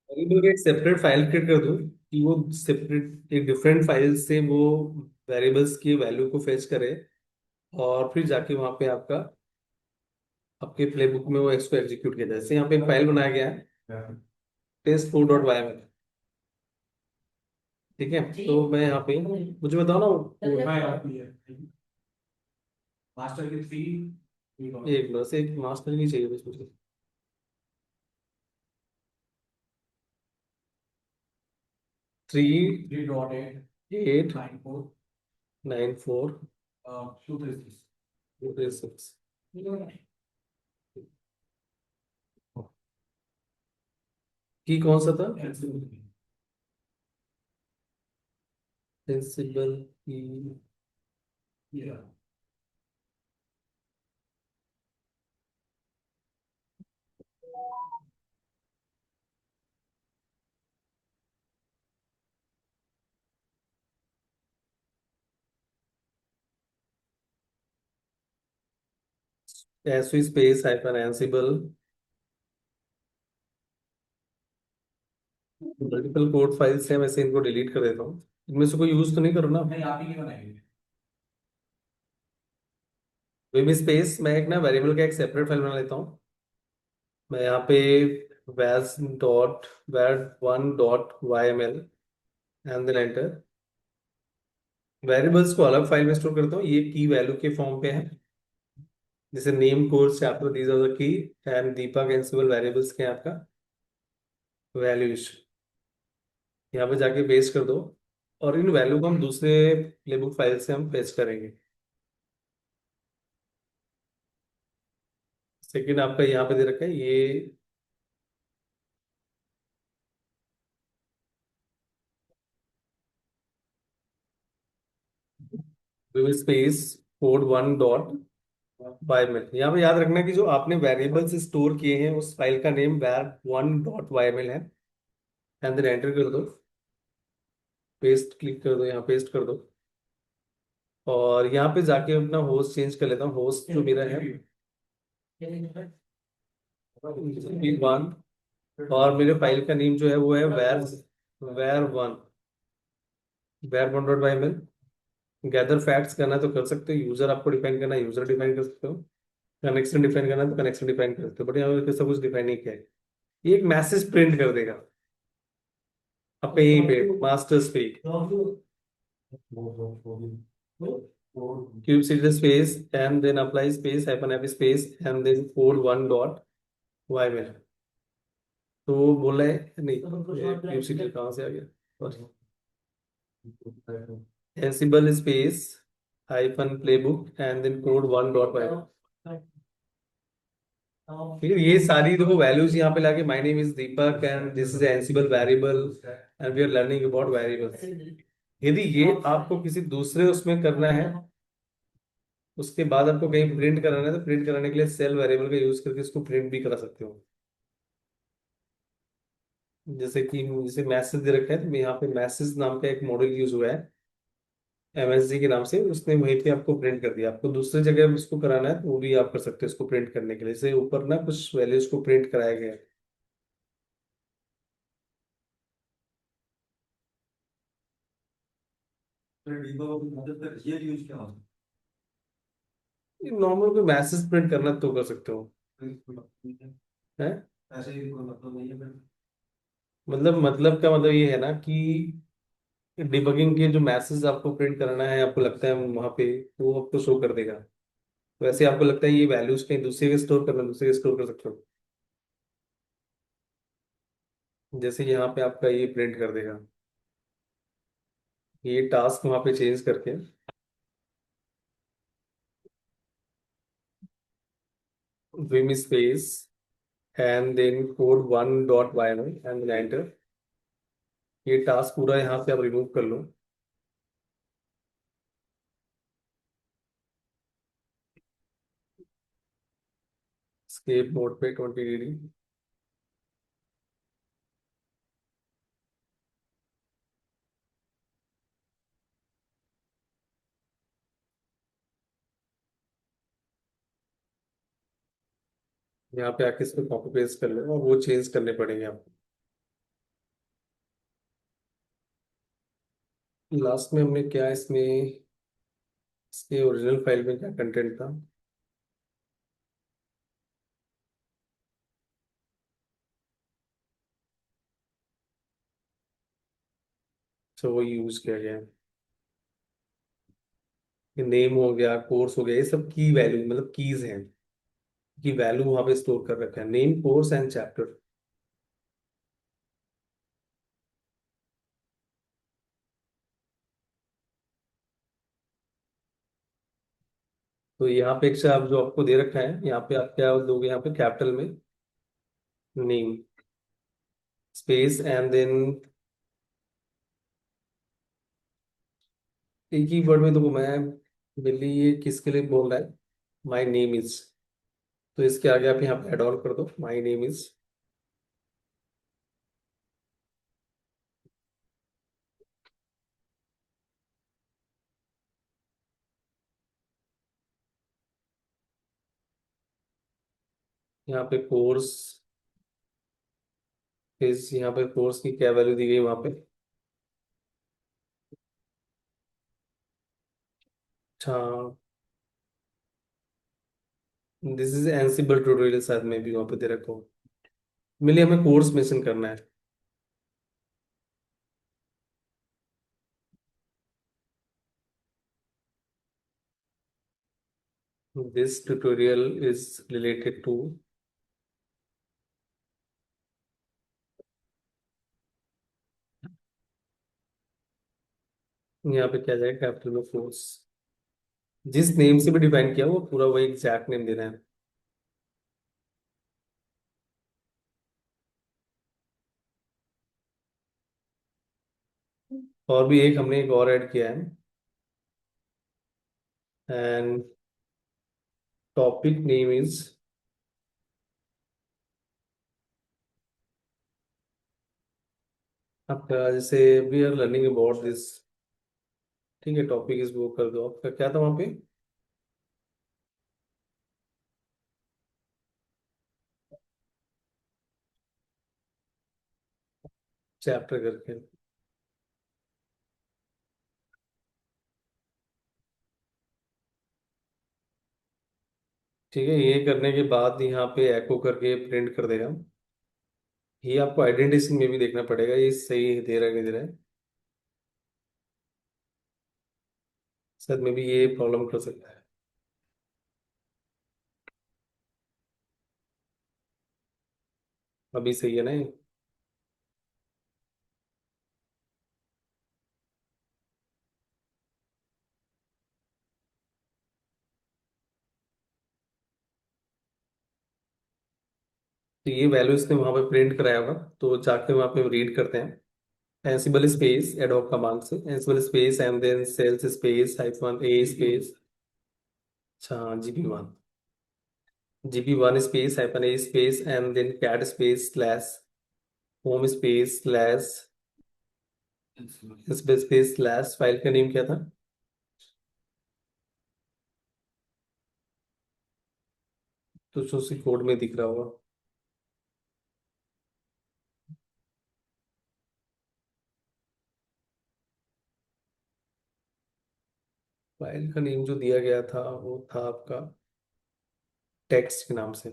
Variable का एक separate file create कर दूं कि वो सेपरेट एक डिफरेंट फाइल से वो वेरिएबल्स की वैल्यू को फेच करे, और फिर जाके वहां पे आपका आपके प्लेबुक में वो इसको एग्जीक्यूट किया जाए। जैसे यहाँ पे एक फाइल बनाया गया है टेस्ट फोर डॉट वाई में। ठीक है, तो मैं यहाँ पे, मुझे बताओ ना मास्टर की थ्री एक बस एक मास्टर नहीं चाहिए बस मुझे। 3 three dot eight 8 nine four 9 4 two three six 2 3 6। की कौन सा था? प्रिंसिपल की। SV space hyphen Ansible multiple code files है, वैसे इनको डिलीट कर देता हूँ। इनमें से कोई यूज तो नहीं करो ना? नहीं, आप ही की बनाएंगे। विम स्पेस, मैं एक ना वेरिएबल का एक सेपरेट फाइल बना लेता हूँ। मैं यहाँ पे vars dot var one dot Y M L and then enter. Variables को अलग फाइल में स्टोर करता हूँ, ये की वैल्यू के फॉर्म पे है। जैसे name course chapter these are the key and Deepak Ansible variables के हैं आपका वैल्यूज। यहाँ पे जाके पेस्ट कर दो, और इन वैल्यू को हम दूसरे प्लेबुक फाइल से हम पेस्ट करेंगे। सेकंड आपका यहाँ पे दे रखा है ये space code one dot Y M L. यहाँ पे याद रखना कि जो आपने वेरिएबल्स स्टोर किए हैं उस फाइल का name var one dot Y M L है। एंड देन एंटर कर दो, पेस्ट क्लिक कर दो, यहाँ पेस्ट कर दो। और यहाँ पे जाके अपना होस्ट चेंज कर लेता हूँ। होस्ट जो मेरा है वन, और मेरे फाइल का नेम जो है वो है वैर var one var one dot Y M L. Gather facts करना है तो कर सकते हो, यूजर आपको डिफाइन करना है यूजर डिफाइन कर सकते हो, कनेक्शन डिफाइन करना है तो कनेक्शन डिफाइन कर सकते हो। बट यहाँ पे सब कुछ डिफाइन नहीं किया है। ये एक मैसेज प्रिंट कर देगा आपका यहीं पे मास्टर्स पे, cube cedar space and then apply space hyphen F space and then code one dot Y में। तो वो बोल रहे हैं नहीं, क्यूब सीडर कहाँ से आ गया? Ansible space hyphen playbook and then code one dot Y. ठीक है, ये सारी देखो वैल्यूज यहाँ पे लाके my name is Deepak and this is Ansible variable and we are learning about variables. यदि ये आपको किसी दूसरे उसमें करना है, उसके बाद आपको कहीं प्रिंट कराना है, तो प्रिंट कराने के लिए सेल वेरिएबल का यूज करके इसको प्रिंट भी करा सकते हो। जैसे कि जैसे मैसेज दे रखा है, तो यहाँ पे मैसेज नाम का एक मॉडल यूज हुआ है एमएसजी के नाम से, उसने वहीं पे आपको प्रिंट कर दिया। आपको दूसरी जगह उसको कराना है तो वो भी आप कर सकते हो इसको प्रिंट करने के लिए। जैसे ऊपर ना कुछ वैल्यूज को प्रिंट कराया गया है। फिर डीबग मतलब फिर ये यूज क्या होता नॉर्मल कोई मैसेज प्रिंट करना तो कर सकते हो। है? है ऐसे ही कोई मतलब नहीं है फिर। मतलब का मतलब ये है ना कि डिबगिंग के जो मैसेज आपको प्रिंट कराना है, आपको लगता है वहां पे, वो आपको शो कर देगा। वैसे आपको लगता है ये वैल्यूज कहीं दूसरे के स्टोर करना, दूसरे के स्टोर कर सकते हो। जैसे यहाँ पे आपका ये प्रिंट कर देगा, ये टास्क वहां पे चेंज करके vim space and then code one dot Y and enter. ये टास्क पूरा यहाँ से आप रिमूव कर लो। स्केप मोड पे 20 डिग्री। यहाँ पे आके इसको कॉपी पेस्ट कर लो, और वो चेंज करने पड़ेंगे आपको। लास्ट में हमने क्या इसमें, इसके ओरिजिनल फाइल में क्या कंटेंट था? तो वो यूज किया गया है। नेम हो गया, कोर्स हो गया, ये सब की वैल्यू मतलब कीज हैं, की वैल्यू वहां पे स्टोर कर रखा है, नेम कोर्स एंड चैप्टर। तो यहाँ पे एक आप जो आपको दे रखा है, यहाँ पे आप क्या दोगे, यहाँ पे कैपिटल में नेम स्पेस एंड देन एक ही वर्ड में देखो, मैं बिल्ली ये किसके लिए बोल रहा है, माई नेम इज। तो इसके आगे आप यहाँ पे एड ऑन कर दो माई नेम इज। यहाँ पे कोर्स इज, यहाँ पे कोर्स की क्या वैल्यू दी गई वहां पे? अच्छा, दिस इज एनसिबल ट्यूटोरियल, शायद में भी वहां पे दे रखा हो। मिले हमें कोर्स मेंशन करना है। This tutorial is related to, यहाँ पे क्या जाएगा, कैपिटल में कोर्स, जिस नेम से भी डिफाइन किया वो पूरा वही एग्जैक्ट नेम देना है। और भी एक हमने एक और ऐड किया है, एंड टॉपिक नेम इज आपका, जैसे we are learning about this, ठीक है, टॉपिक इज वो कर दो, आपका क्या था वहां पे, चैप्टर करके। ठीक है, ये करने के बाद यहाँ पे एको करके प्रिंट कर देगा। ये आपको आइडेंटिटी में भी देखना पड़ेगा, ये सही दे रहा है नहीं दे रहा है, शायद में भी ये प्रॉब्लम कर सकता है। अभी सही है ना ये? तो ये वैल्यू इसने वहां पे प्रिंट कराया होगा, तो जाके वहां पे रीड करते हैं। एंसिबल स्पेस एडोब कमांड से, Ansible space and then sales space hyphen A space, अच्छा GP1, GP1 space hyphen A space and then cat space slash home space slash space space slash, file का name क्या था? तो जो उसी code में दिख रहा होगा। फाइल का नेम जो दिया गया था वो था आपका टेक्स्ट के नाम से।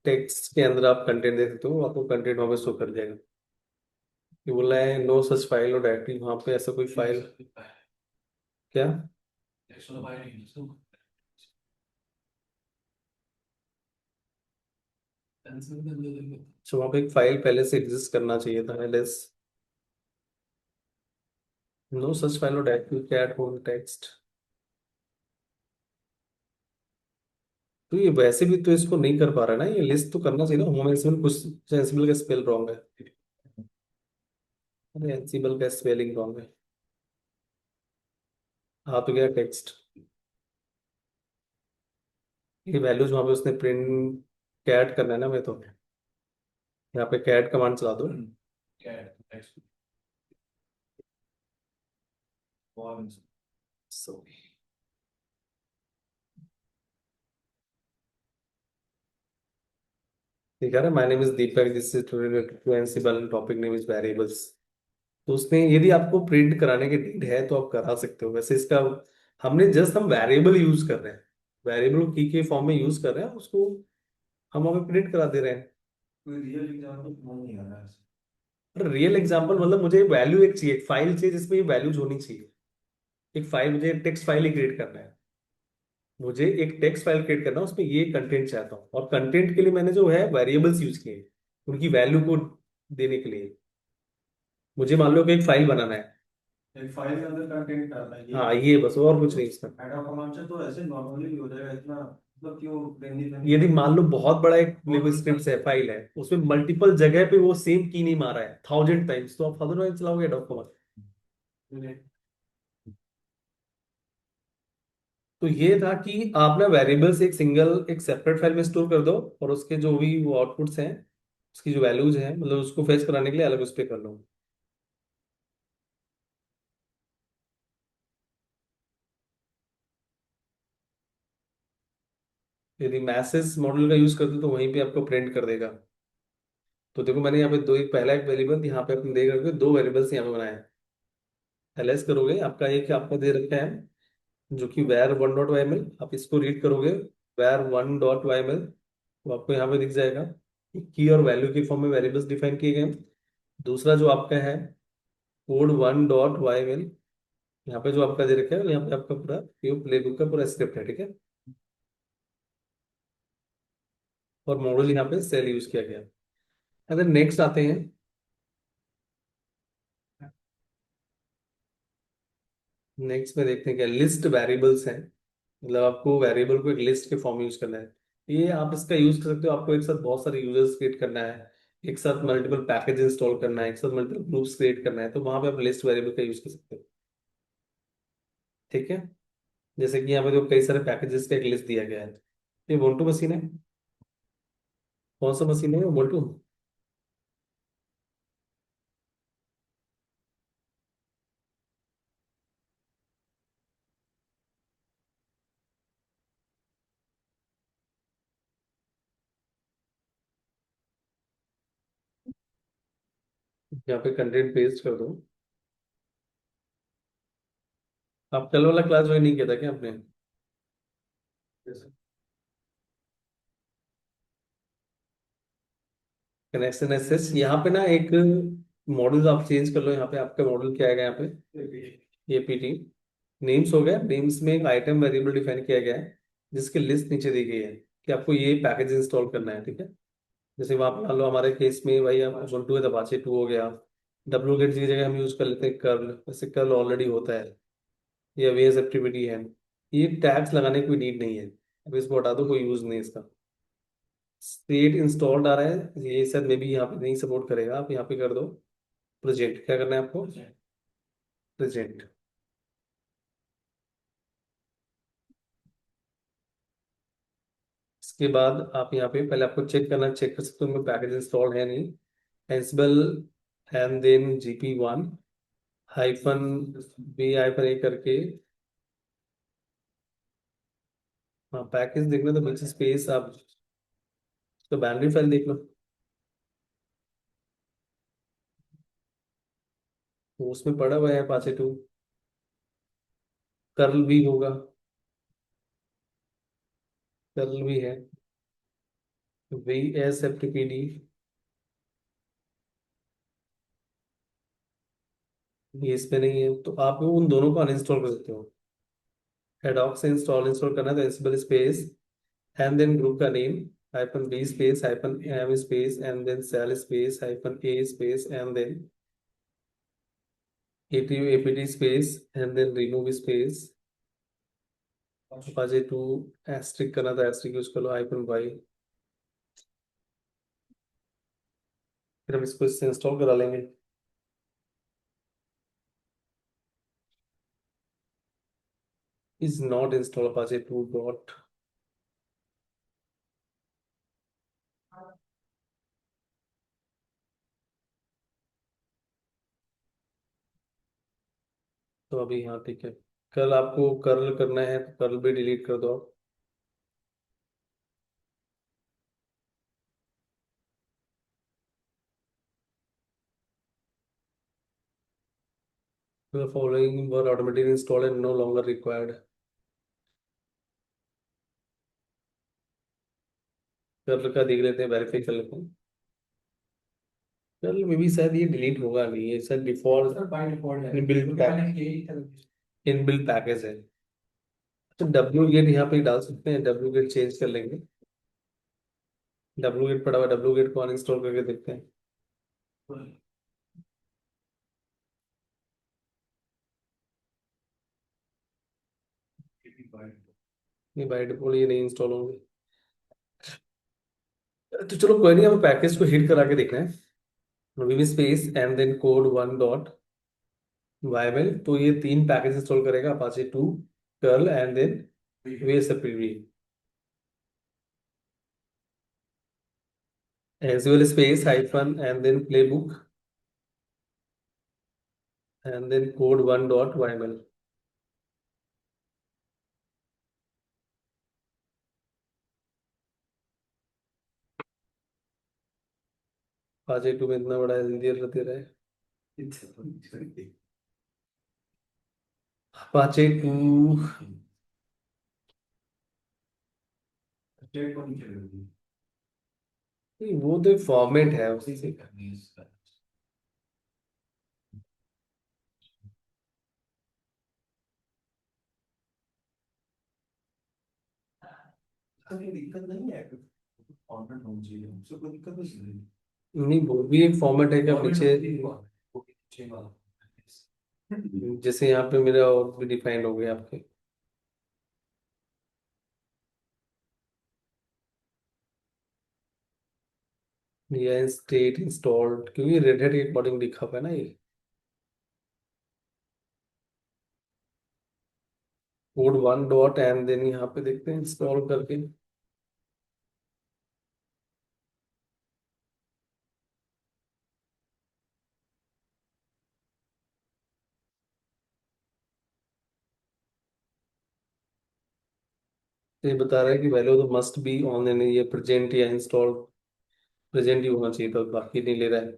टेक्स्ट के अंदर आप कंटेंट दे सकते हो, आपको कंटेंट वहां पे शो कर जाएगा। ये बोला है नो सच फाइल और डायरेक्टरी, वहां पे ऐसा कोई फाइल क्या? तो वहां पे एक फाइल पहले से एग्जिस्ट करना चाहिए था, एलएस नो सच फाइल और डायरेक्टरी कैट होम टेक्स्ट। तो ये वैसे भी तो इसको नहीं कर पा रहा है ना, ये लिस्ट तो करना चाहिए ना, होम एंसिबल कुछ सेंसिबल का स्पेल रॉन्ग है, अरे एंसिबल का स्पेलिंग रॉन्ग है। हाँ तो गया टेक्स्ट, ये वैल्यूज वहां पे उसने प्रिंट कैट करना है ना, मैं तो यहाँ पे कैट कमांड चला दो। So, ठीक है ना, my name is Deepak, this is related to Ansible, topic name is variables. तो उसमें यदि आपको प्रिंट कराने की नीड है तो आप करा सकते हो। वैसे इसका हमने जस्ट हम वेरिएबल यूज कर रहे हैं, वेरिएबल की के फॉर्म में यूज कर रहे हैं उसको, हम हमें प्रिंट करा दे रहे हैं। कोई रियल एग्जाम्पल समझ नहीं आ रहा है। पर रियल एग्जांपल मतलब मुझे वैल्यू एक चाहिए, एक फाइल चाहिए जिसमें ये वैल्यूज होनी चाहिए। एक फाइल, मुझे टेक्स्ट फाइल ही क्रिएट करना है, मुझे एक टेक्स्ट फाइल क्रिएट करना है, उसमें ये कंटेंट चाहता हूँ, और कंटेंट के लिए मैंने जो है वेरिएबल्स यूज किए उनकी वैल्यू को देने के लिए। मुझे मान लो कि एक फाइल बनाना है। एक फाइल के अंदर कंटेंट डालना है ये। हाँ ये बस, और कुछ नहीं इसमें। हेड ऑफ कमांड से तो ऐसे नॉर्मली हो जाएगा इतना, मतलब क्यों लेंदी लेंदी यदि कर। मान लो बहुत बड़ा एक और लेवल कुछ स्क्रिप्ट है, फाइल है, उसमें मल्टीपल जगह पे वो सेम की नहीं मारा है 1000 टाइम्स, तो आप 1000 टाइम्स चलाओगे डॉक्यूमेंट। कर। तो ये था कि आप ना वेरिएबल्स एक सिंगल एक सेपरेट फाइल में स्टोर कर दो, और उसके जो भी वो आउटपुट्स हैं, उसकी जो वैल्यूज हैं, मतलब उसको फेच कराने के लिए अलग उस पे कर लो। यदि मैसेज मॉडल का यूज करते हो तो वहीं पे आपको प्रिंट कर देगा। तो देखो मैंने यहाँ पे दो, एक पहला एक वेरिएबल यहाँ पे अपने देख रखे हो, दो वेरिएबल्स यहाँ पे बनाए हैं। एलएस करोगे, आपका एक आपको दे रखा है जो कि वैर वन डॉट वाई एल, आप इसको रीड करोगे वैर वन डॉट वाई एल, तो आपको यहाँ पे दिख जाएगा की और वैल्यू के फॉर्म में वेरिएबल्स डिफाइन किए गए हैं। दूसरा जो आपका है code one dot Y L, यहाँ पे जो आपका दे रखा है, यहाँ पे आपका पूरा प्ले बुक का पूरा स्क्रिप्ट है, ठीक है। और मॉडल यहाँ पे सेल यूज किया गया है। अगर नेक्स्ट आते हैं, नेक्स्ट में देखते हैं क्या लिस्ट वेरिएबल्स हैं। मतलब आपको वेरिएबल को एक लिस्ट के फॉर्म में यूज करना है। ये आप इसका यूज कर सकते हो, आपको एक साथ बहुत सारे यूजर्स क्रिएट करना है, एक साथ मल्टीपल पैकेज इंस्टॉल करना है, एक साथ मल्टीपल ग्रुप्स क्रिएट करना है, तो वहां पे आप लिस्ट वेरिएबल का यूज कर सकते हो। ठीक है, जैसे कि यहाँ पे जो कई सारे पैकेजेस का एक लिस्ट दिया गया है। ये Ubuntu मशीन है, कौन सा मशीन है Ubuntu? यहाँ पे कंटेंट पेस्ट कर दो। आप कल वाला क्लास ज्वाइन नहीं किया था क्या आपने? कनेक्शन एसेस, यहाँ पे ना एक मॉडल आप चेंज कर लो। यहाँ पे आपका मॉडल क्या आएगा यहाँ पे, ये पीटी नेम्स हो गया। नेम्स में एक आइटम वेरिएबल डिफाइन किया गया है जिसकी लिस्ट नीचे दी गई है कि आपको ये पैकेज इंस्टॉल करना है, ठीक है। जैसे वहाँ पे मान लो हमारे केस में भाई आप ubuntu है तो अपाचे 2 हो गया, डब्ल्यू गेट की जगह हम यूज कर लेते हैं कर्ल, वैसे कर्ल ऑलरेडी होता है, या वीएस एक्टिविटी है। ये टैग्स लगाने की कोई नीड नहीं है, अब इसको हटा दो, कोई यूज नहीं है इसका। स्टेट इंस्टॉल्ड आ रहा है, ये शायद मे बी यहाँ पे नहीं सपोर्ट करेगा, आप यहाँ पे कर दो प्रेजेंट। क्या करना है आपको, प्रेजेंट। इसके बाद आप यहाँ पे पहले आपको चेक करना, चेक कर सकते हो उनमें पैकेज इंस्टॉल्ड है नहीं। Ansible and then GP1 hyphen b hyphen a करके, हाँ पैकेज देखना तो पीछे स्पेस, आप तो बाइनरी फाइल देख लो, तो उसमें पड़ा हुआ है अपाचे 2। कर्ल भी होगा, कर्ल भी है, VSFTPD, ये इसमें नहीं है, तो आप उन दोनों को अनइंस्टॉल कर सकते हो। एडॉक से इंस्टॉल करना है तो Ansible space and then group का name hyphen b space hyphen m space and then shell space hyphen A space and then APT space and then remove space Apache 2 asterisk करना था, asterisk use कर लो hyphen Y. फिर हम इसको इससे install करा लेंगे। Is not install Apache 2 dot, तो अभी हाँ ठीक है। कल आपको कर्ल करना है तो कर्ल भी डिलीट कर दो आप। The following were automatically installed and no longer required. Curl का देख लेते हैं, वेरीफाई कर लेते हैं। कर्ल में भी शायद ये डिलीट होगा नहीं, ये शायद डिफॉल्ट बाय डिफॉल्ट है, इनबिल्ट क्योंकि मैंने यही था। इनबिल्ट पैकेज है। तो डब्ल्यू गेट यहाँ पे डाल सकते हैं, डब्ल्यू गेट चेंज कर लेंगे। डब्ल्यू गेट पड़ा हुआ, डब्ल्यू गेट को अनइंस्टॉल करके देखते हैं। नहीं, बाय डिफॉल्ट ये नहीं इंस्टॉल होंगे। तो चलो कोई नहीं, हम पैकेज को हिट करा के देखना है। VV space and then code one dot YAML, तो ये तीन पैकेज इंस्टॉल करेगा, Apache 2, curl and then VSAPV. एजुअल space hyphen and then playbook and then code one dot YAML. Apache 2 में इतना बड़ा एलडीएल दे रहा है। अपाचे 2 स्टेट को नीचे कर दी। वो तो फॉर्मेट है उसी से। कोई दिक्कत नहीं है, कंटेंट होना चाहिए, उससे कोई दिक्कत नहीं है। नहीं, वो भी एक फॉर्मेट है क्या पीछे, जैसे यहाँ पे मेरा और भी डिफाइंड हो गया आपके। ये स्टेट इंस्टॉल्ड, क्योंकि रेड हैट के अकॉर्डिंग लिखा हुआ है ना ये। Code one dot and then यहाँ पे देखते हैं इंस्टॉल करके। तो ये बता रहा है कि वैल्यू तो मस्ट बी ऑन, यानी ये प्रेजेंट या इंस्टॉल प्रेजेंट ही होना चाहिए, तो बाकी नहीं ले रहा है।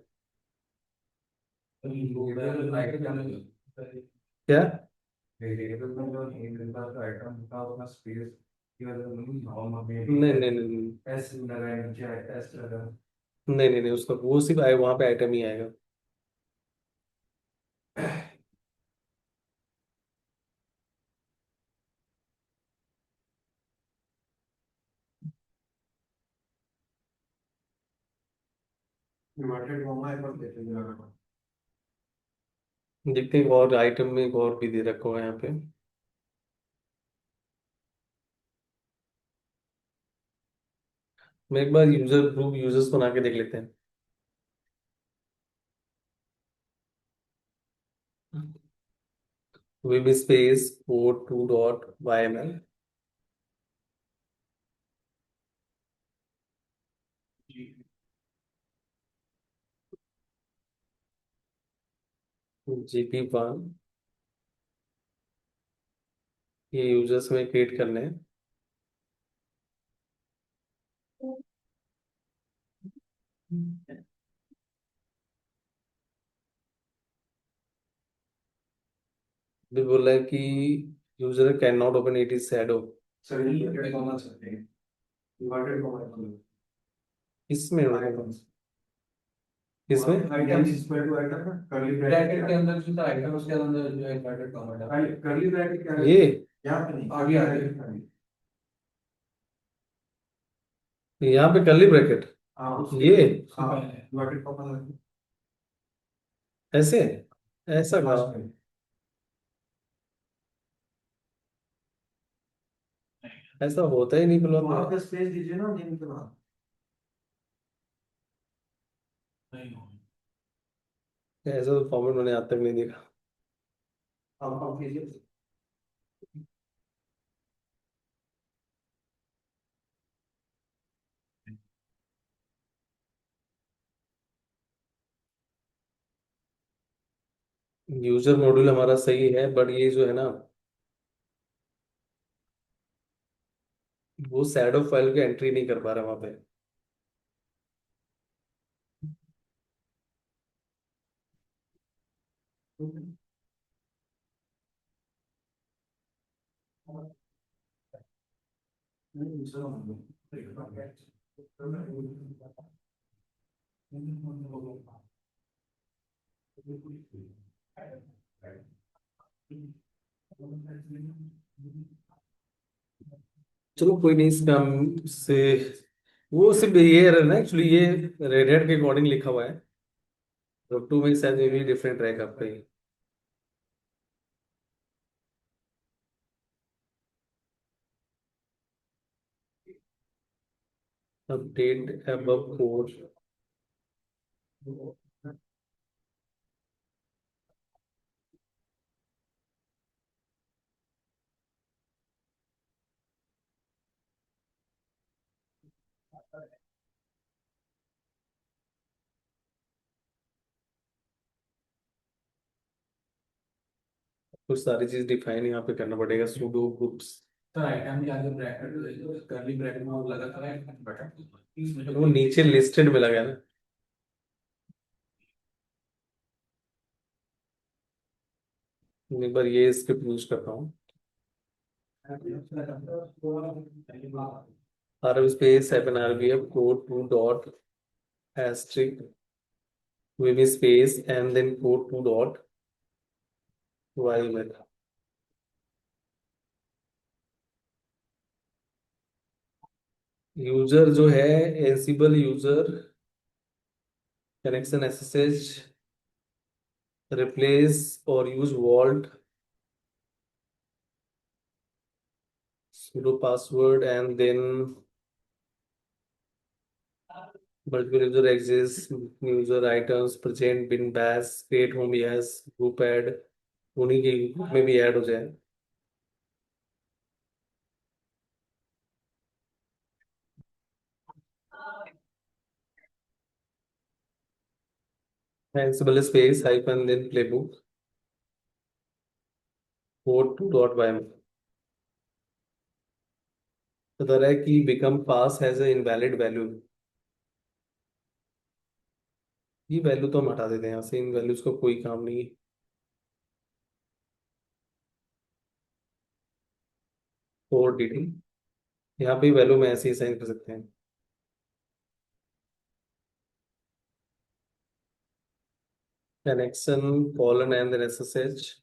क्या? नहीं नहीं नहीं नहीं नहीं नहीं नहीं, उसका वो सिर्फ आए वहां पे आइटम ही आएगा। देखते हैं, और आइटम में एक और भी दे रखा हुआ है यहाँ पे। मैं एक बार यूजर ग्रुप यूजर्स बना के देख लेते हैं। विब space code 2 dot Y GP1, ये यूजर्स में क्रिएट करने हैं। भी बोला है कि user can not open it is shadow. Sir ये डिवाइडेड कॉमा सकते हैं, डिवाइडेड कॉमा इसमें इसमें item is equal to item ना, कर्ली ब्रैकेट के अंदर जो आइटम उसके अंदर जो इन्वर्टेड कॉमा है, कर्ली ब्रैकेट के अंदर ये यहाँ पे नहीं, आगे आगे यहाँ पे कर्ली ब्रैकेट, हाँ ये हाँ इन्वर्टेड कॉमा ऐसे, ऐसा कहा? लास्ट में। ऐसा होता ही नहीं वहां बिल्कुल। पे स्पेस दीजिए ना नेम के बाद। ऐसा तो फॉर्मेट मैंने आज तक नहीं देखा। आप कीजिए। यूजर मॉड्यूल हमारा सही है, बट ये जो है ना, वो शैडो फाइल की एंट्री नहीं कर पा रहा वहां पे। चलो कोई नहीं, इसका हम से वो सिर्फ ये है ना, एक्चुअली ये रेड हैट के अकॉर्डिंग लिखा हुआ है। तो टू में शायद ये भी डिफरेंट रहेगा आपका ये। Update above code. कुछ सारी चीज डिफाइन यहाँ पे करना पड़ेगा, सुडो ग्रुप्स। सर आइटम के आगे ब्रैकेट, कर्ली ब्रैकेट में वो लगा था बटन, इसमें जो वो नीचे लिस्टेड में लगा है ना। एक बार ये स्क्रिप्ट यूज करता हूँ। R space F N R B F code two dot asterisk V space and then code two dot Y में। यूजर जो है Ansible user connection SSH replace और use vault sudo password and then multiple user access user items present bin bash create home yes group add उन्हीं के group में भी add हो जाए। ansible space hyphen then playbook code to dot by में बता रहा है कि become pass has a invalid value। ये वैल्यू तो हम हटा देते हैं यहाँ से, इन वैल्यूज का कोई काम नहीं है। कोड डिटेल यहाँ पे वैल्यू में ऐसे ही साइन कर सकते हैं। Connection colon and then SSH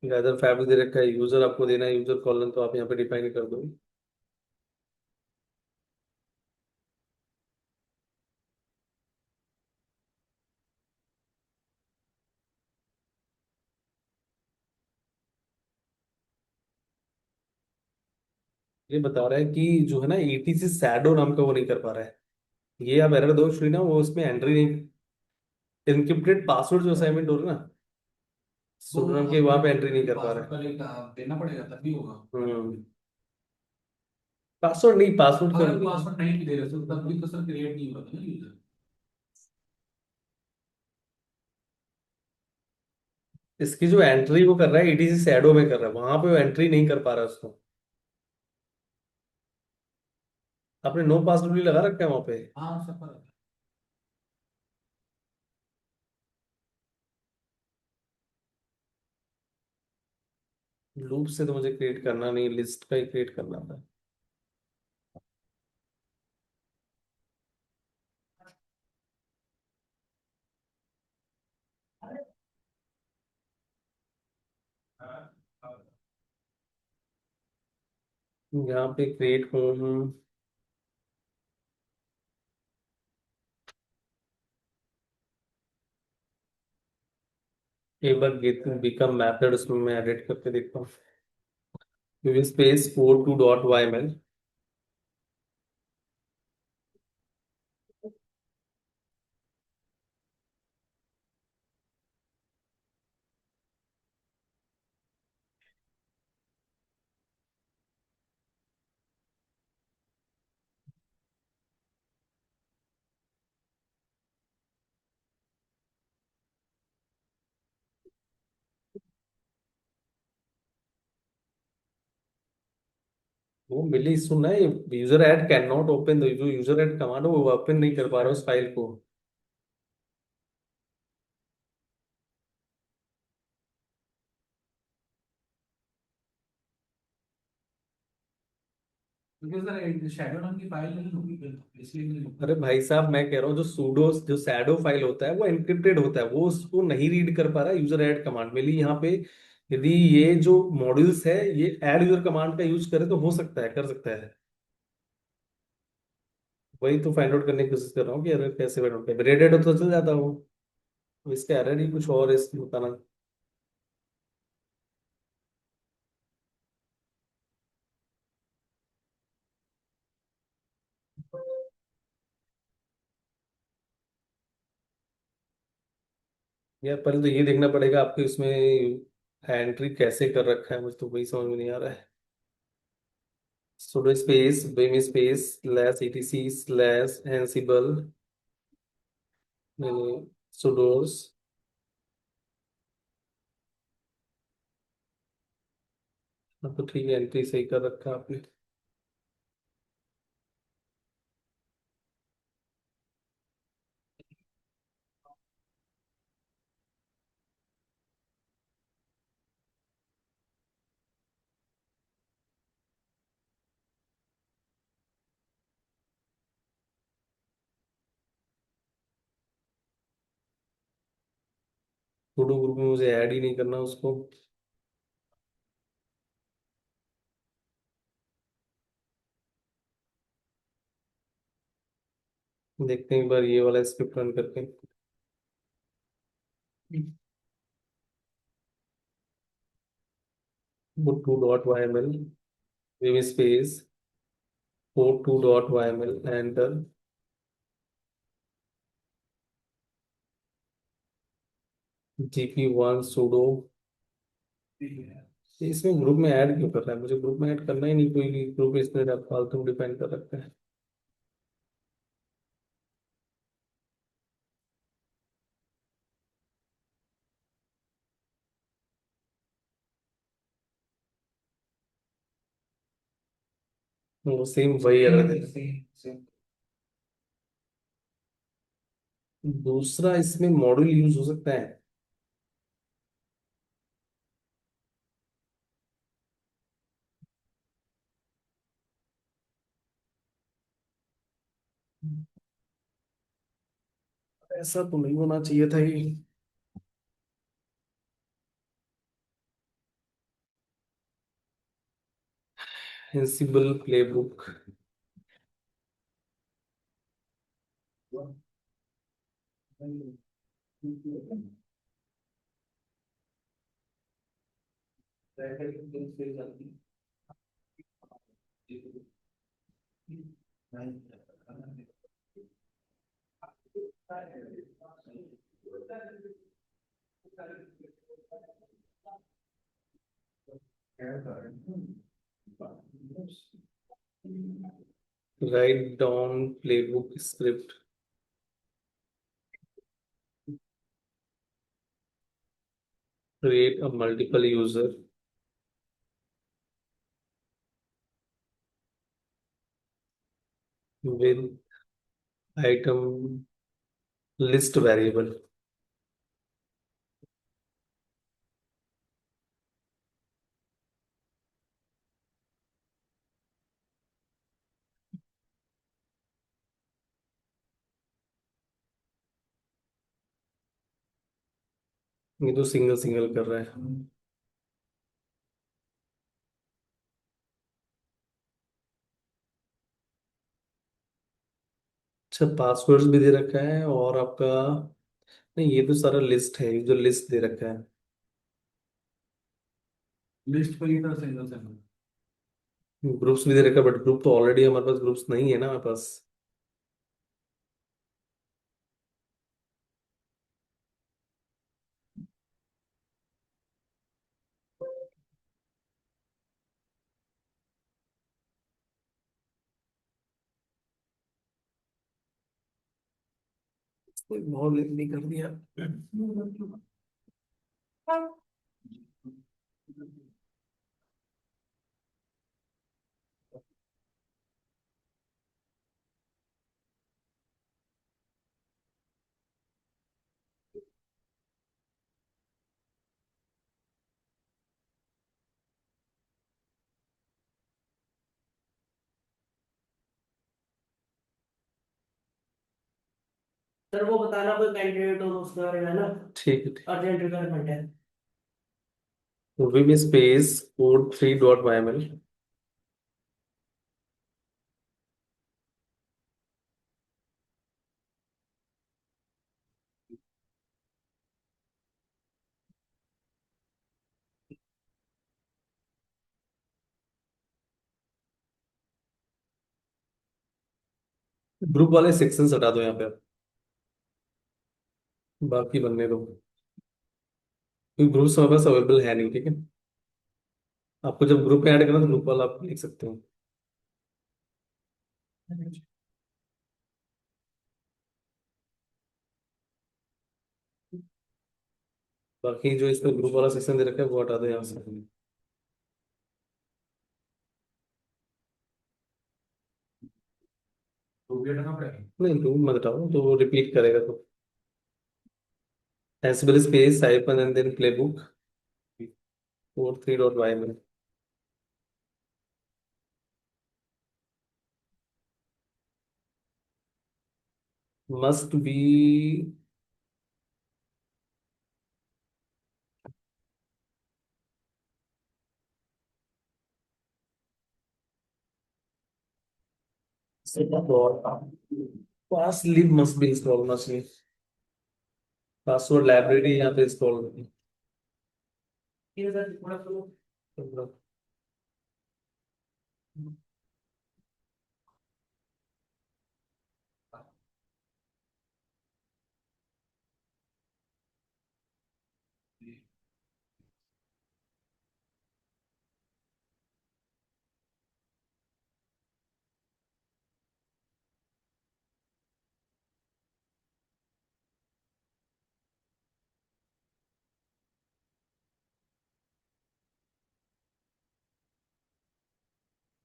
other fabric दे रखा है, यूजर आपको देना है यूजर कॉलन, तो आप यहाँ पे डिफाइन कर दो। ये बता रहा है कि जो है ना ईटीसी शैडो नाम का वो नहीं कर पा रहा है। ये आप एरर दो श्री ना, वो उसमें एंट्री नहीं, इनक्रिप्टेड पासवर्ड जो असाइनमेंट हो रहा है ना वो स्टूडेंट नाम के, वहां पे एंट्री नहीं कर पा रहा पासवर्ड है। पहले देना पड़ेगा तभी होगा। पासवर्ड नहीं, पासवर्ड अगर कर पासवर्ड नहीं भी दे रहे तो तब भी तो सर क्रिएट नहीं होगा ना यूजर। इसकी जो एंट्री वो कर रहा है ईटीसी शैडो में कर रहा है, वहां पे वो एंट्री नहीं कर पा रहा है उसको। आपने नो पासवर्ड भी लगा रखा है वहां पे। हाँ सर पर लूप से तो मुझे क्रिएट करना नहीं, लिस्ट का ही क्रिएट करना था। यहाँ पे क्रिएट होम, एक बार गेट बिकम मैथड उसमें मैं एडिट करके देखता हूँ। Space code two dot Y में। वो मिली सुनना है, user add can not open, जो यूजर ऐड कमांड है वो ओपन नहीं कर पा रहा उस फाइल को। क्योंकि सर शैडो नाम की फाइल नहीं होगी फिर, इसलिए नहीं होगा। अरे भाई साहब, मैं कह रहा हूँ जो सूडो जो शैडो फाइल होता है वो एनक्रिप्टेड होता है, वो उसको नहीं रीड कर पा रहा यूजर ऐड कमांड में लिए यहाँ पे। यदि ये जो मॉड्यूल्स है ये ऐड यूजर कमांड का यूज करे तो हो सकता है, कर सकता है। वही तो फाइंड आउट करने की कोशिश कर रहा हूँ कि एरर कैसे फाइंड आउट कर, रेडेड हो तो चल जाता हूँ। तो इसका एरर ही कुछ और है, इसकी बताना। यार पहले तो ये देखना पड़ेगा आपके इसमें एंट्री कैसे कर रखा है, मुझे तो वही समझ में नहीं आ रहा है। sudo space vim space slash etc slash ansible sudos। हाँ तो ठीक है, एंट्री सही कर रखा है आपने। sudo ग्रुप में मुझे ऐड ही नहीं करना उसको। देखते हैं एक बार ये वाला स्क्रिप्ट रन करके। put 2.yml vim space port 2.yml enter। gp1 sudo। ये इसमें ग्रुप में ऐड क्यों कर रहा है, मुझे ग्रुप में ऐड करना ही नहीं, कोई ग्रुप इसने फालतू में डिपेंड कर रखा है। वो सेम वही एरर है। दूसरा इसमें मॉड्यूल यूज हो सकता है। ऐसा तो नहीं होना चाहिए था ये। Ansible playbook. Write down playbook script. Create a multiple user with item list variable. ये तो सिंगल सिंगल कर रहा है। अच्छा, पासवर्ड्स भी दे रखा है और आपका, नहीं ये तो सारा लिस्ट है, ये जो लिस्ट दे रखा है। लिस्ट पर ही था सिंगल सिंगल। ग्रुप्स भी दे रखा है, बट ग्रुप तो ऑलरेडी हमारे पास ग्रुप्स नहीं है ना हमारे पास। बहुत लेंदी कर दिया। सर वो बताना कोई कैंडिडेट हो उसके बारे में, है ना? ठीक है ठीक। अर्जेंट रिक्वायरमेंट है। Vim space code 3.yml। Group वाले सेक्शन हटा दो यहाँ पे, बाकी बनने दो, क्योंकि ग्रुप हमारे पास अवेलेबल है नहीं। ठीक है, आपको जब ग्रुप में ऐड करना तो ग्रुप वाला आप लिख सकते हो। बाकी जो इसमें ग्रुप वाला सेक्शन दे रखा है वो हटा दो यहाँ से। तो भी हटाना पड़ेगा। नहीं तो मत हटाओ, तो वो रिपीट करेगा तो। Ansible space hyphen and then playbook code 3.yml। Must be pass lib must be install होना चाहिए। पासवर्ड लाइब्रेरी यहाँ पे इंस्टॉल होगी। ठीक है सर, थोड़ा सा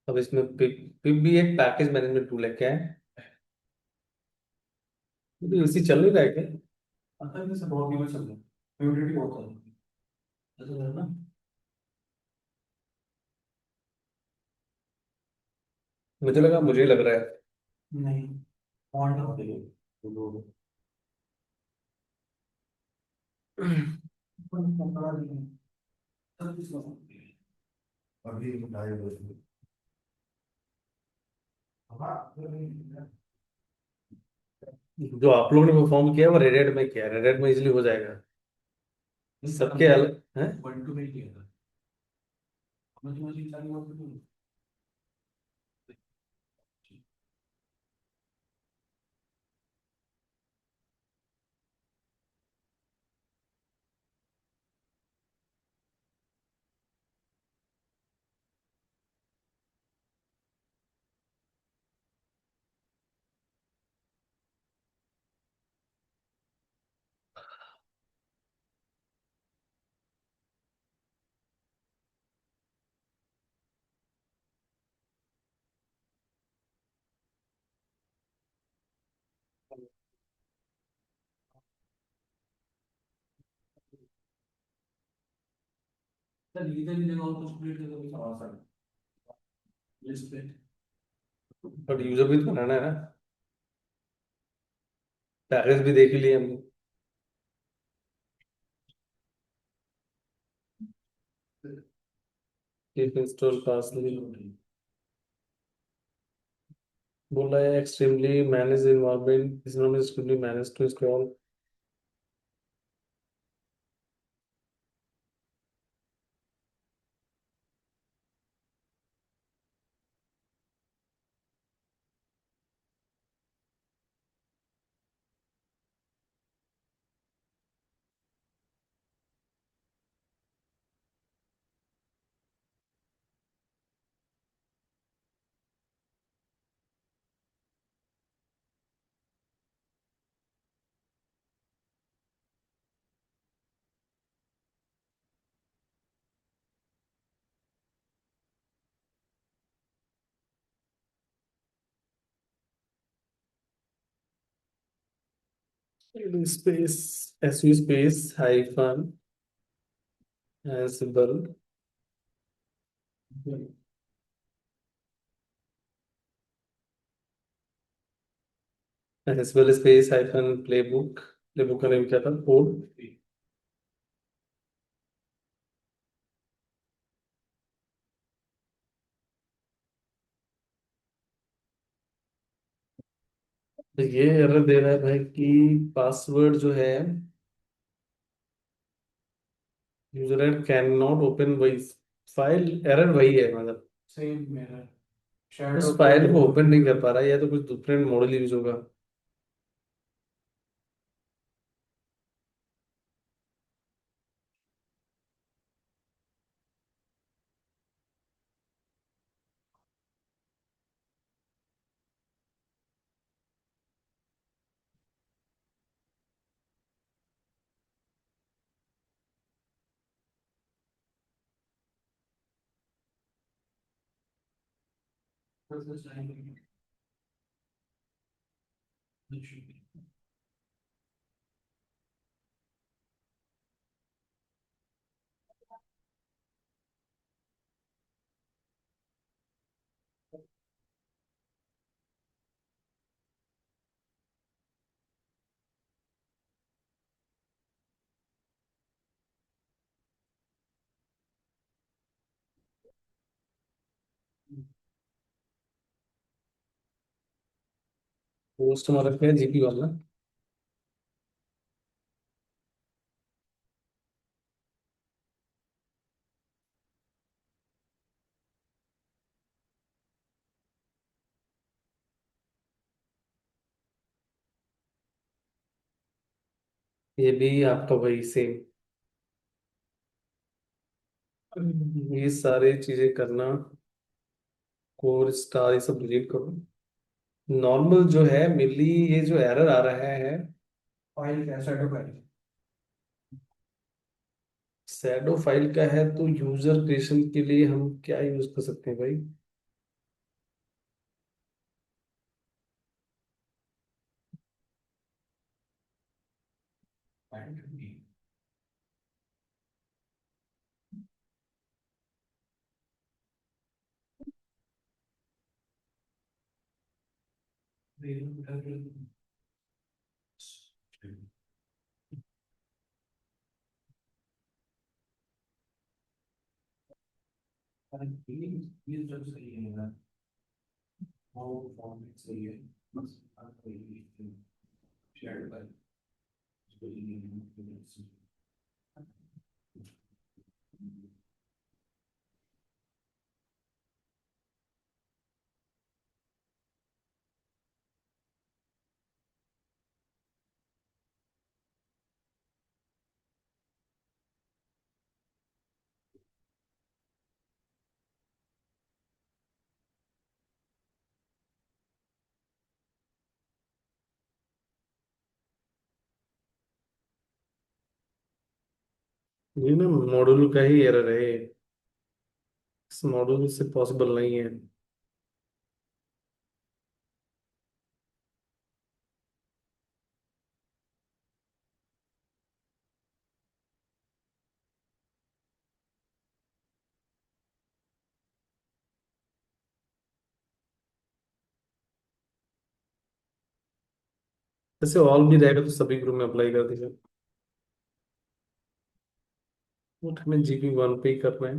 अब इसमें पिप पिप भी एक पैकेज मैनेजमेंट टूल है क्या है? ये भी उसी चल नहीं रहा है क्या? अंतर में से बहुत यूज चल रहा है, प्योरिटी बहुत है, ऐसा है ना। मुझे लगा, मुझे लग रहा है। नहीं, ऑन कर दे तो लोग अभी बताए हुए जो आप लोगों ने परफॉर्म किया है वो रेडेड में किया है, रेडेड में इजीली हो जाएगा। सबके अलग है। 1 2 में किया था। मुझे चालू हुआ तो सर लीगल जगह और कुछ क्रिएट करके भी सवाल सर लिस्ट पे। बट यूजर भी तो बनाना है ना। पैकेज भी देख ही लिए हमने। इंस्टॉल फास्टली बोल रहा है, extremely manage environment is not extremely manage to install. Space SU space hyphen Ansible SQL space hyphen playbook, playbook का नेम क्या था, कोड। तो ये एरर दे रहा है भाई कि पासवर्ड जो है, यूजर कैन नॉट ओपन वही फाइल, एरर वही है मतलब सेम मेरा उस शैडो फाइल को ओपन नहीं कर पा रहा है, या तो कुछ डिफरेंट मॉडल यूज होगा। पोस्ट हमारा क्या है, जीपी वाला। ये भी आपका वही सेम, ये सारी चीजें करना, कोर स्टार ये सब डिलीट करो। नॉर्मल जो है मिली, ये जो एरर आ रहा है, फाइल क्या शैडो फाइल। शैडो फाइल का है, तो यूजर क्रिएशन के लिए हम क्या यूज कर सकते हैं भाई। ये जब सही है ना, वो फॉर्मेट सही है, बस आपको ये शैडो फाइल ये ना मॉड्यूल का ही एरर है, इस मॉड्यूल से पॉसिबल नहीं है। जैसे ऑल भी रहेगा तो सभी ग्रुप में अप्लाई कर दीजिए, बट हमें जीपी वन पे ही करना है।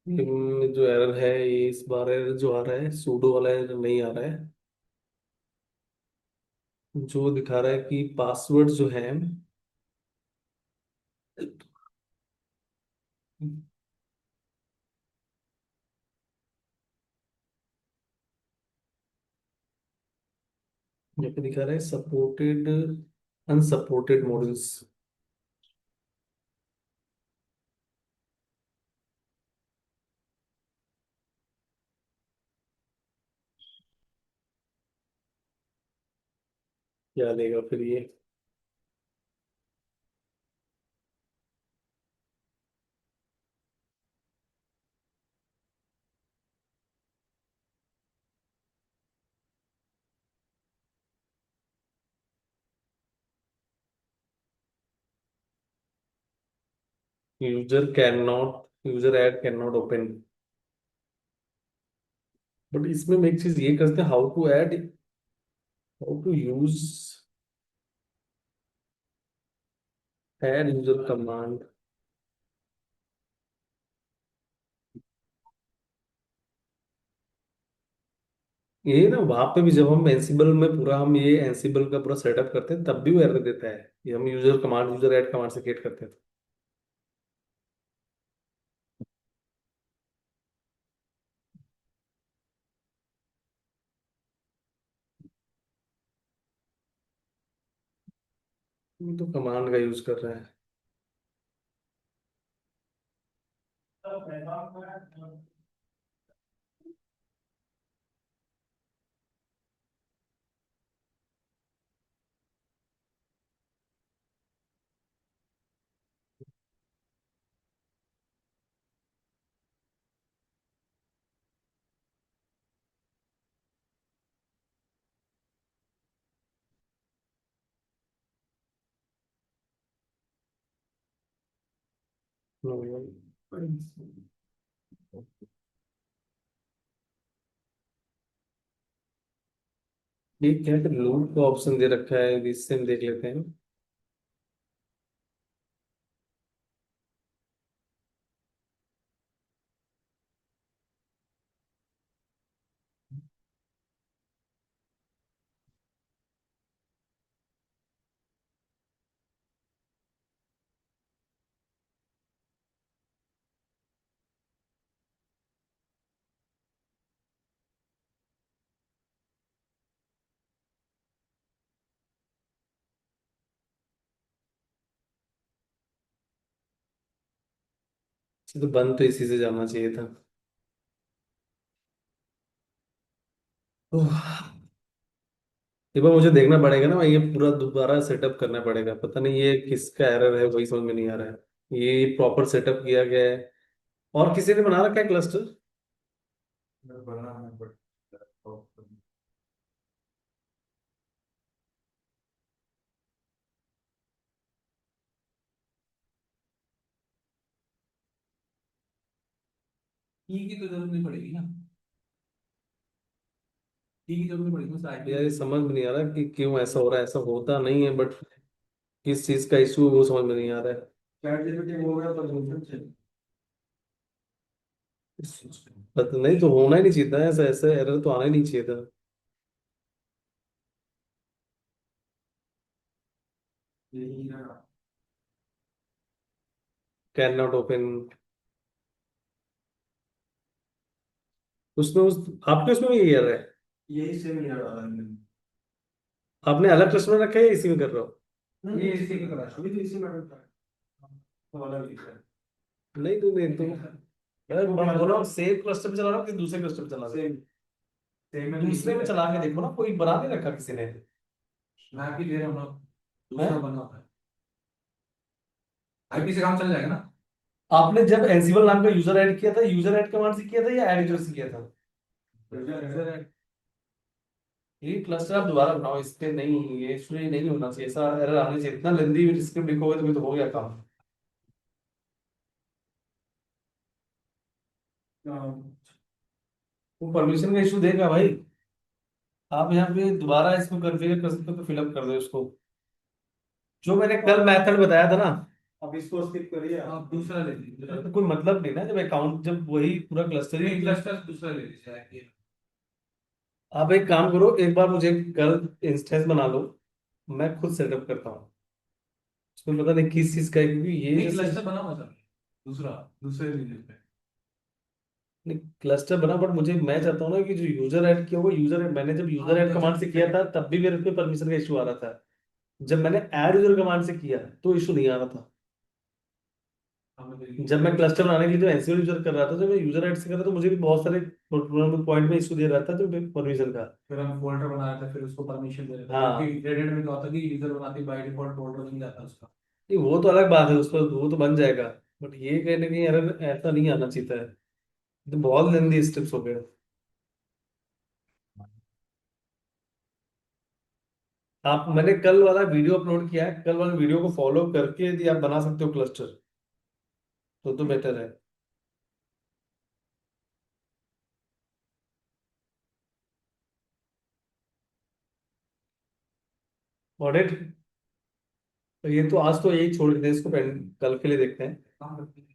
लेकिन जो एरर है, ये इस बार एरर जो आ रहा है, सूडो वाला एरर नहीं आ रहा है। जो दिखा रहा है कि पासवर्ड जो है, यहाँ पे दिखा रहा है सपोर्टेड अनसपोर्टेड मॉड्यूल्स। क्या लेगा फिर ये। User add can not open. But इसमें हम एक चीज ये करते हैं, how to use add user command. ये ना वहां पे भी जब हम एंसिबल में पूरा हम ये एंसिबल का पूरा सेटअप करते हैं तब भी वो एरर देता है। ये हम यूजर ऐड कमांड से क्रिएट करते हैं। ये तो कमांड का यूज कर रहे हैं। ये क्या है, लूप का ऑप्शन दे रखा है, इससे हम देख लेते हैं। तो बंद तो इसी से जाना चाहिए था। ओह, एक बार मुझे देखना पड़ेगा ना, ये पूरा दोबारा सेटअप करना पड़ेगा। पता नहीं ये किसका एरर है, वही समझ में नहीं आ रहा है। ये प्रॉपर सेटअप किया गया है और किसी ने बना रखा है क्लस्टर। बना है बट की तो जरूरत नहीं पड़ेगी ना। की जरूरत नहीं पड़ेगी, बस आईडी। यार ये समझ में नहीं आ रहा कि क्यों ऐसा हो रहा है। ऐसा होता नहीं है, बट किस चीज का इशू है वो समझ में नहीं आ रहा है। चैट जीपीटी हो गया तो पता नहीं, तो होना ही नहीं चाहिए था ऐसा। ऐसा एरर तो आना ही नहीं चाहिए था। यही ना। Can not open. उसमें उस आपके उसमें भी ये एरर है? यही सेम एरर आ रहा है। आपने अलग क्लस्टर में रखा है या इसी में कर रहे हो? ये इसी का करा, अभी तो इसी में करता है। तो वाला भी है। नहीं तो नहीं तो यार मैं बोल रहा हूँ सेम क्लस्टर पे चला रहा हूँ कि दूसरे क्लस्टर पे चला रहा हूँ? सेम सेम में दूसरे में चला के देखो ना, कोई बना नहीं रखा किसी ने। मैं भी दे रहा हूँ ना। है? दूसरा बना हुआ है। आईपी से काम चल जाएगा ना। आपने जब एंसिबल नाम का यूजर ऐड किया था, यूजर ऐड कमांड से किया था या ऐड यूजर से किया था? ये क्लस्टर आप दोबारा बनाओ, इस पे नहीं, ये इसमें नहीं होना चाहिए। ऐसा एरर आने चाहिए। इतना लेंदी स्क्रिप्ट लिखोगे तो हो गया काम। वो परमिशन का इशू देगा भाई। आप यहाँ पे दोबारा इसको कॉन्फ़िगर कर सकते हो तो फिलअप कर दो इसको, जो मैंने कल मेथड बताया था ना। अब इसको स्किप करिए, आप दूसरा ले लीजिए। तो कोई मतलब नहीं ना, जब अकाउंट, जब वही पूरा क्लस्टर ही। क्लस्टर दूसरा ले लीजिए। आप एक काम करो, एक बार मुझे कल इंस्टेंस बना लो, मैं खुद सेटअप करता हूँ। उसमें पता नहीं किस चीज का है, क्योंकि ये नहीं जैसे क्लस्टर बना हुआ था। दूसरा दूसरे रीजन पे। क्लस्टर बना, बट मुझे, मैं चाहता हूँ ना कि जो यूजर ऐड किया वो यूजर, मैंने जब यूजर ऐड कमांड से किया था तब भी मेरे पे परमिशन का इशू आ रहा था। जब मैंने ऐड यूजर कमांड से किया तो इशू नहीं आ रहा था। जब मैं क्लस्टर बनाने के लिए जो एनसीओ यूजर कर रहा था, जब मैं यूजर ऐड से कर रहा था, तो मुझे भी बहुत सारे पॉइंट में इशू दे रहा था जो परमिशन का। फिर हम फोल्डर बना रहे थे, फिर उसको परमिशन दे रहे थे, हाँ, क्योंकि ग्रेडेड में क्या होता है कि यूजर बनाते बाय डिफॉल्ट फोल्डर बन जाता है उसका। नहीं वो तो अलग बात है, उस पर वो तो बन जाएगा। बट ये कहीं ना कहीं एरर ऐसा नहीं आना चाहिए था। तो बहुत लेंदी स्टेप्स हो गए। आप, मैंने कल वाला वीडियो अपलोड किया है, कल वाले वीडियो को फॉलो करके यदि आप बना सकते हो क्लस्टर, तो बेटर है। ऑडिट, तो ये तो आज तो यही छोड़ देते हैं इसको, कल के लिए देखते हैं। काम करते हैं।